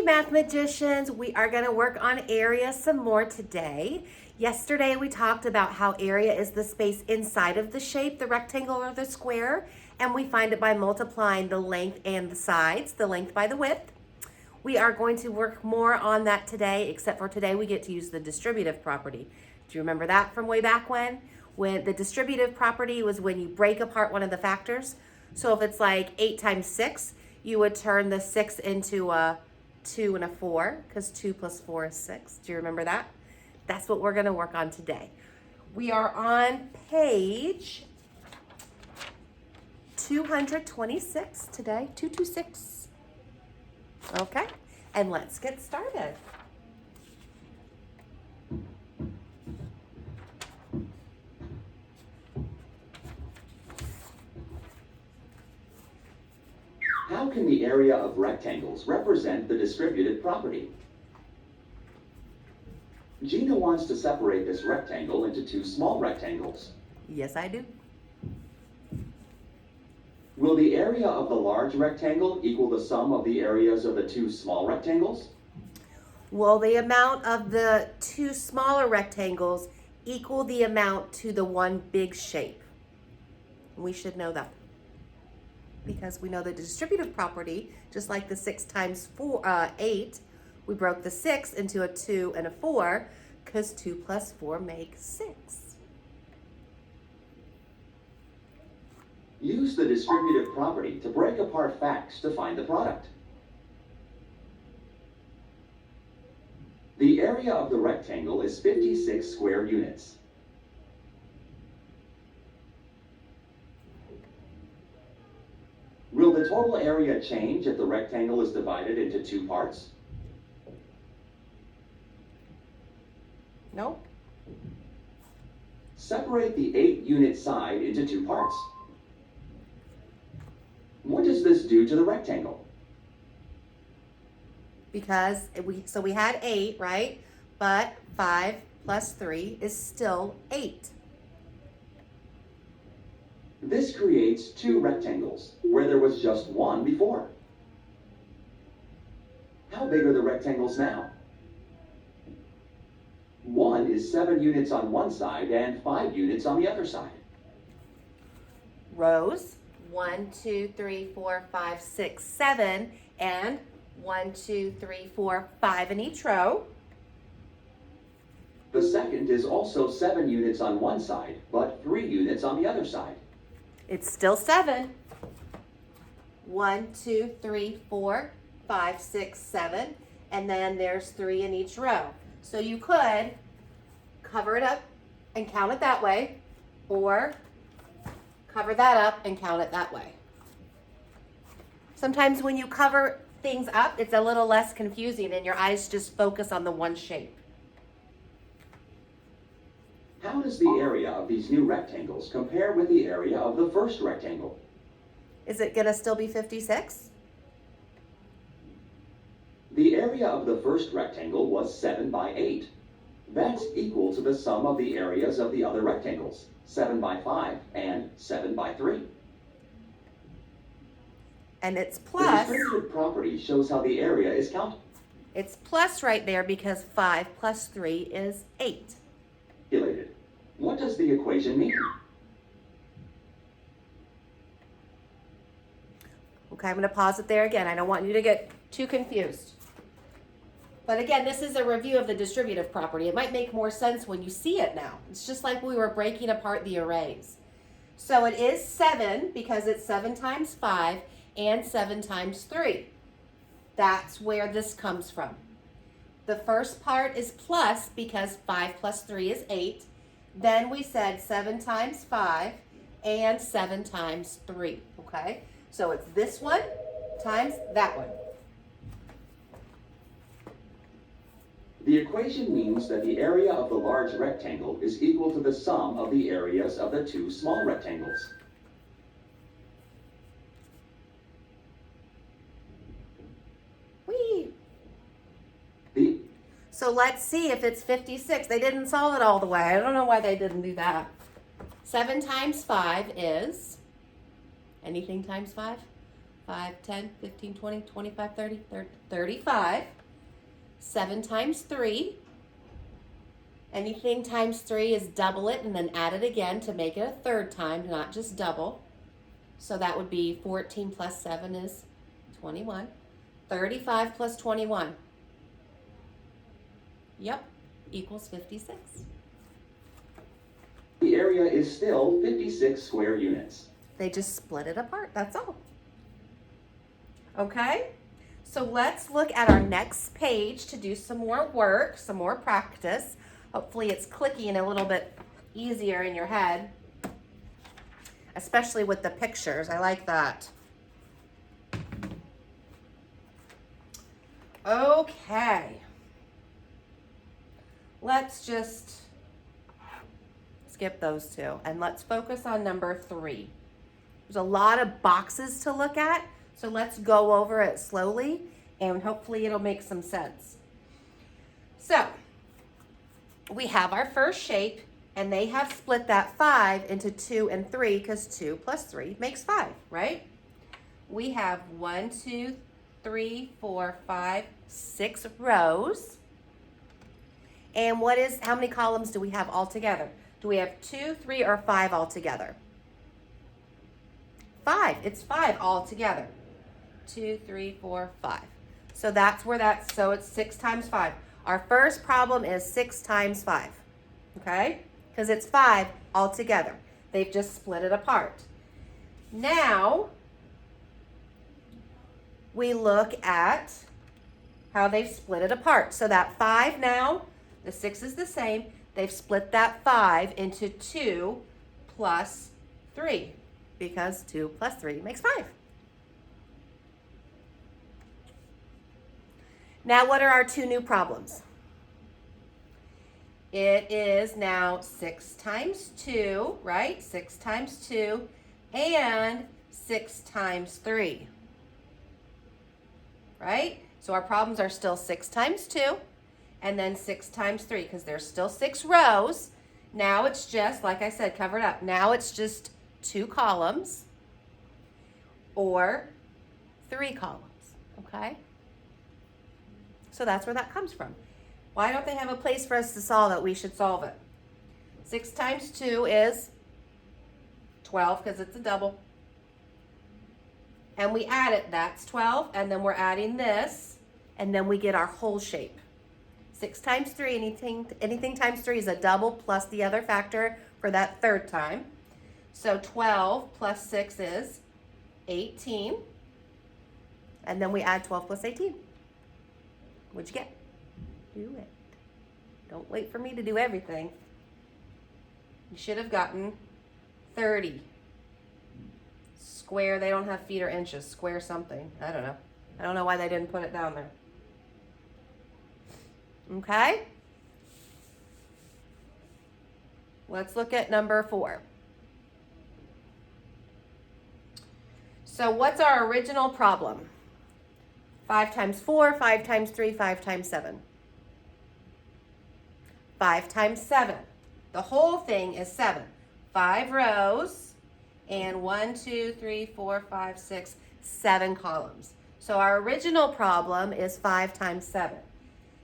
Math Magicians. We are going to work on area some more today. Yesterday we talked about how area is the space inside of the shape, the rectangle or the square, and we find it by multiplying the length and the sides, the length by the width. We are going to work more on that today, except for today we get to use the distributive property. Do you remember that from way back when? When the distributive property was when you break apart one of the factors. So if it's like 8 times 6, you would turn the 6 into a 2 and a 4, because 2 plus 4 is 6. Do you remember that? That's what we're going to work on today. We are on page 226 today, 226. Okay, and let's get started. How can the area of rectangles represent the distributive property? Gina wants to separate this rectangle into 2 small rectangles. Yes, I do. Will the area of the large rectangle equal the sum of the areas of the 2 small rectangles? Will the amount of the 2 smaller rectangles equal the amount to the one big shape? We should know that, because we know the distributive property, just like the 6 times 8, we broke the 6 into a 2 and a 4, because 2 plus 4 makes 6. Use the distributive property to break apart facts to find the product. The area of the rectangle is 56 square units. Will the total area change if the rectangle is divided into 2 parts? Nope. Separate the 8-unit side into 2 parts. What does this do to the rectangle? Because we had 8, right? But 5 plus 3 is still 8. This creates 2 rectangles, where there was just 1 before. How big are the rectangles now? 1 is 7 units on one side and 5 units on the other side. Rows, 1, 2, 3, 4, 5, 6, 7, and 1, 2, 3, 4, 5 in each row. The second is also 7 units on one side, but 3 units on the other side. It's still 7. 1, 2, 3, 4, 5, 6, 7, and then there's 3 in each row. So you could cover it up and count it that way, or cover that up and count it that way. Sometimes when you cover things up, it's a little less confusing and your eyes just focus on the one shape. How does the area of these new rectangles compare with the area of the first rectangle? Is it going to still be 56? The area of the first rectangle was 7 by 8. That's equal to the sum of the areas of the other rectangles, 7 by 5 and 7 by 3. And it's The plus. distributive property shows how the area is counted. It's plus right there because 5 plus 3 is 8. Calculated. What does the equation mean? Okay, I'm going to pause it there again. I don't want you to get too confused. But again, this is a review of the distributive property. It might make more sense when you see it now. It's just like we were breaking apart the arrays. So it is 7 because it's 7 times 5 and 7 times 3. That's where this comes from. The first part is plus because 5 plus 3 is 8. Then we said 7 times 5 and 7 times 3, okay? So it's this one times that one. The equation means that the area of the large rectangle is equal to the sum of the areas of the 2 small rectangles. Whee! The So let's see if it's 56. They didn't solve it all the way. I don't know why they didn't do that. 7 times 5 is, anything times 5? 5, 10, 15, 20, 25, 30, 35. 7 times 3. Anything times 3 is double it and then add it again to make it a third time, not just double. So that would be 14 plus 7 is 21. 35 plus 21. Yep, equals 56. The area is still 56 square units. They just split it apart, that's all. Okay, so let's look at our next page to do some more work, some more practice. Hopefully it's clicky and a little bit easier in your head, especially with the pictures. I like that. Okay. Let's just skip those two and let's focus on number 3. There's a lot of boxes to look at, so let's go over it slowly and hopefully it'll make some sense. So, we have our first shape and they have split that 5 into 2 and 3 because 2 plus 3 makes 5, right? We have 1, 2, 3, 4, 5, 6 rows. And how many columns do we have altogether? Do we have 2, 3, or 5 altogether? 5, it's 5 altogether. 2, 3, 4, 5. So so it's 6 times 5. Our first problem is 6 times 5, okay? Because it's 5 altogether. They've just split it apart. Now, we look at how they've split it apart. So that 5 now, the 6 is the same. They've split that 5 into 2 plus 3 because 2 plus 3 makes 5. Now, what are our 2 new problems? It is now 6 times 2, right? 6 times 2 and 6 times 3, right? So our problems are still 6 times 2 and then 6 times 3 because there's still 6 rows. Now it's just, like I said, covered up. Now it's just 2 columns or 3 columns, okay? So that's where that comes from. Why don't they have a place for us to solve it? We should solve it. 6 times 2 is 12 because it's a double. And we add it, that's 12, and then we're adding this, and then we get our whole shape. 6 times 3, anything times 3 is a double plus the other factor for that third time. So 12 plus 6 is 18. And then we add 12 plus 18. What'd you get? Do it. Don't wait for me to do everything. You should have gotten 30. Square, they don't have feet or inches. Square something. I don't know. I don't know why they didn't put it down there. Okay? Let's look at number 4. So what's our original problem? 5 times 4, 5 times 3, 5 times 7. 5 times 7. The whole thing is 7. 5 rows and 1, 2, 3, 4, 5, 6, 7 columns. So our original problem is 5 times 7.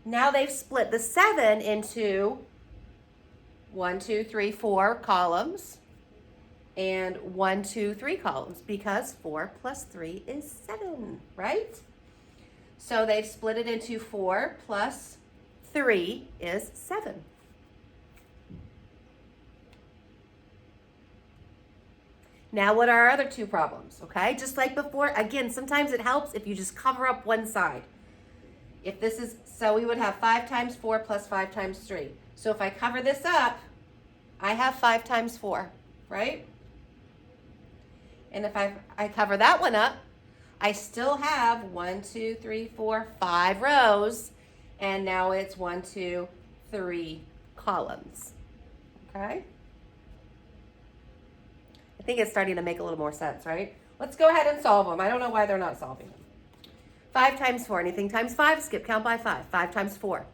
Now they've split the 7 into 1, 2, 3, 4 columns and 1, 2, 3 columns because 4 plus 3 is 7, right? So they've split it into 4 plus 3 is 7. Now what are our other 2 problems, okay? Just like before, again, sometimes it helps if you just cover up one side. If this is, so we would have 5 times 4 plus 5 times 3. So if I cover this up, I have 5 times 4, right? And if I cover that one up, I still have 1, 2, 3, 4, 5 rows, and now it's 1, 2, 3 columns, okay? I think it's starting to make a little more sense, right? Let's go ahead and solve them. I don't know why they're not solving them. 5 times 4, anything times 5, skip count by 5. 5 times 4,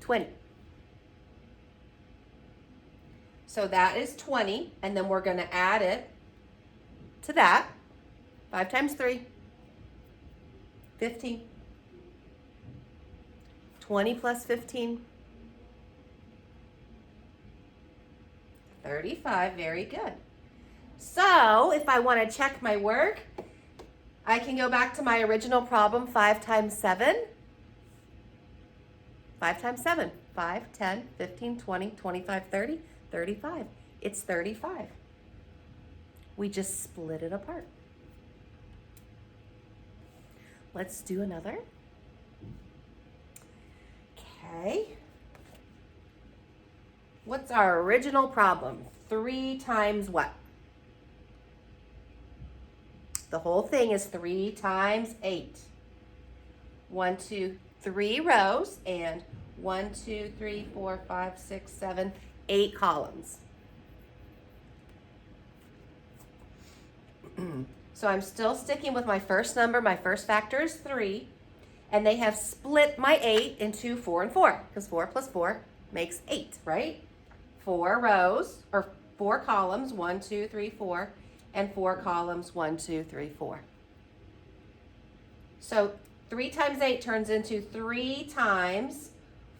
20. So that is 20, and then we're going to add it to that. 5 times 3, 15. 20 plus 15, 35. Very good. So if I want to check my work, I can go back to my original problem, 5 times 7. 5 times 7. 5, 10, 15, 20, 25, 30, 35. It's 35. We just split it apart. Let's do another. Okay. What's our original problem? 3 times what? The whole thing is 3 times 8. 1, 2, 3 rows and 1, 2, 3, 4, 5, 6, 7, 8 columns. So I'm still sticking with my first number. My first factor is 3. And they have split my 8 into 4 and 4, because 4 plus 4 makes 8, right? 4 rows, or 4 columns, 1, 2, 3, 4, and 4 columns, 1, 2, 3, 4. So 3 times 8 turns into 3 times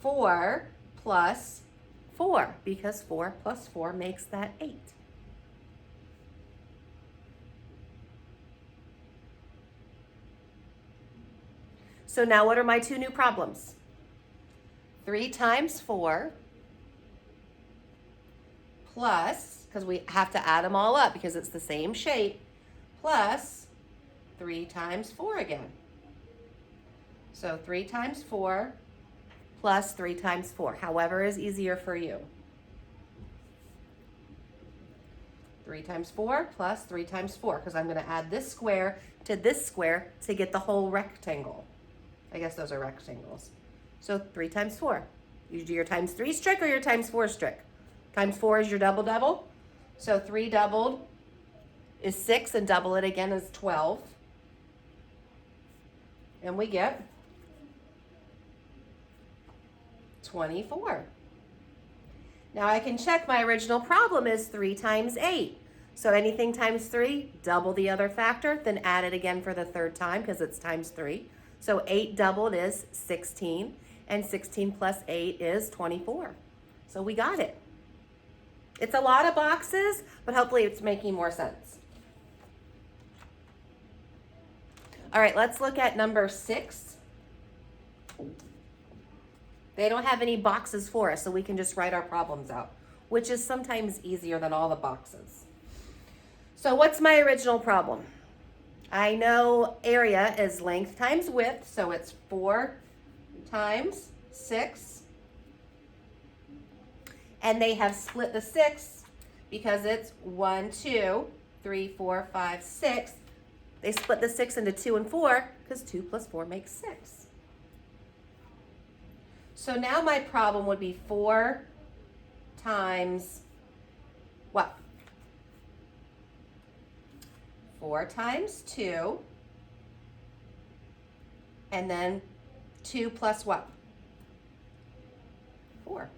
4 plus 4, because 4 plus 4 makes that 8. So now what are my 2 new problems? 3 times 4 plus, because we have to add them all up because it's the same shape, plus 3 times 4 again. So 3 times 4 plus 3 times 4, however is easier for you. 3 times 4 plus 3 times 4, because I'm going to add this square to this square to get the whole rectangle. I guess those are rectangles. So 3 times 4. You do your times 3 trick or your times 4 trick. Times 4 is your double double. So 3 doubled is 6, and double it again is 12. And we get 24. Now I can check my original problem is 3 times 8. So anything times 3, double the other factor, then add it again for the third time because it's times 3. So 8 doubled is 16, and 16 plus 8 is 24. So we got it. It's a lot of boxes, but hopefully it's making more sense. All right, let's look at number 6. They don't have any boxes for us, so we can just write our problems out, which is sometimes easier than all the boxes. So what's my original problem? I know area is length times width, so it's 4 times 6. And they have split the 6 because it's 1, 2, 3, 4, 5, 6. They split the 6 into 2 and 4 because 2 plus 4 makes 6. So now my problem would be 4 times what? 4 times 2, and then 2 plus what? 4,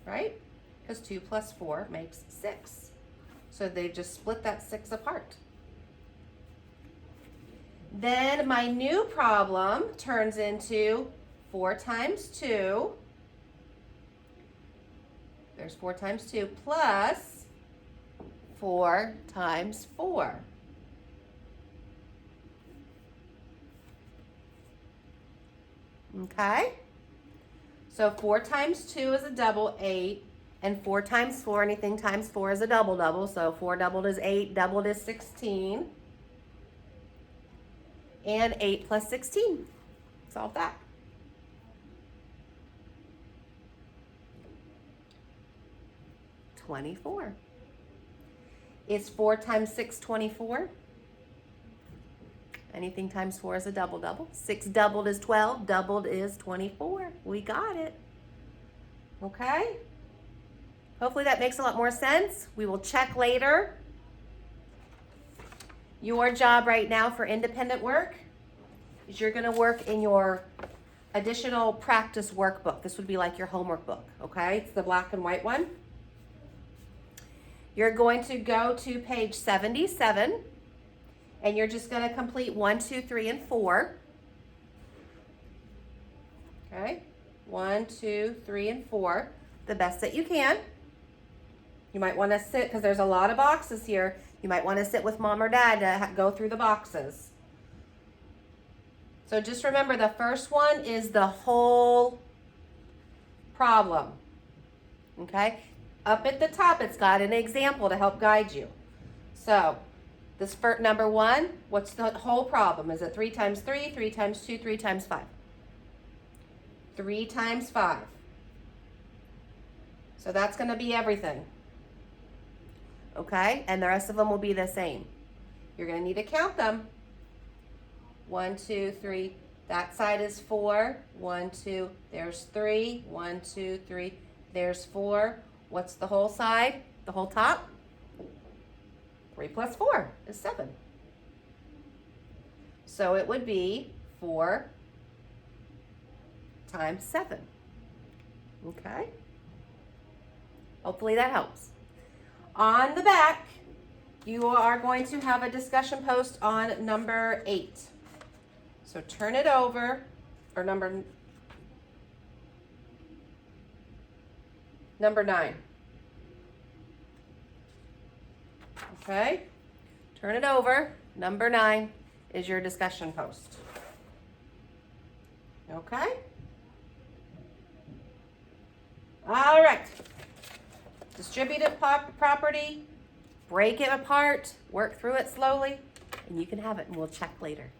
right? Because 2 plus 4 makes 6. So they just split that 6 apart. Then my new problem turns into 4 times 2. There's 4 times 2 plus 4 times 4. Okay? So 4 times 2 is a double, 8. And 4 times 4, anything times 4 is a double double. So 4 doubled is 8, doubled is 16. And 8 plus 16. Solve that. $24. Is 4 times 6 24? Anything times 4 is a double double. 6 doubled is 12, doubled is 24. We got it. Okay? Hopefully that makes a lot more sense. We will check later. Your job right now for independent work is you're going to work in your additional practice workbook. This would be like your homework book, okay? It's the black and white one. You're going to go to page 77, And you're just going to complete 1, 2, 3, and 4. Okay, 1, 2, 3, and 4, the best that you can. You might want to sit, because there's a lot of boxes here, you might want to sit with mom or dad to go through the boxes. So just remember, the first one is the whole problem. Okay, up at the top, it's got an example to help guide you. So this for number 1, what's the whole problem? Is it 3 times 3, 3 times 2, 3 times 5? 3 times 5. So that's going to be everything. Okay, and the rest of them will be the same. You're going to need to count them. 1, 2, 3. That side is 4. 1, 2. There's 3. 1, 2, 3. There's 4. What's the whole side? The whole top? 3 plus 4 is 7. So it would be 4 times 7. Okay? Hopefully that helps. On the back, you are going to have a discussion post on number 8. So turn it over, or number 9. Okay? Turn it over. Number 9 is your discussion post. Okay? All right. Distributive property, break it apart, work through it slowly, and you can have it, and we'll check later.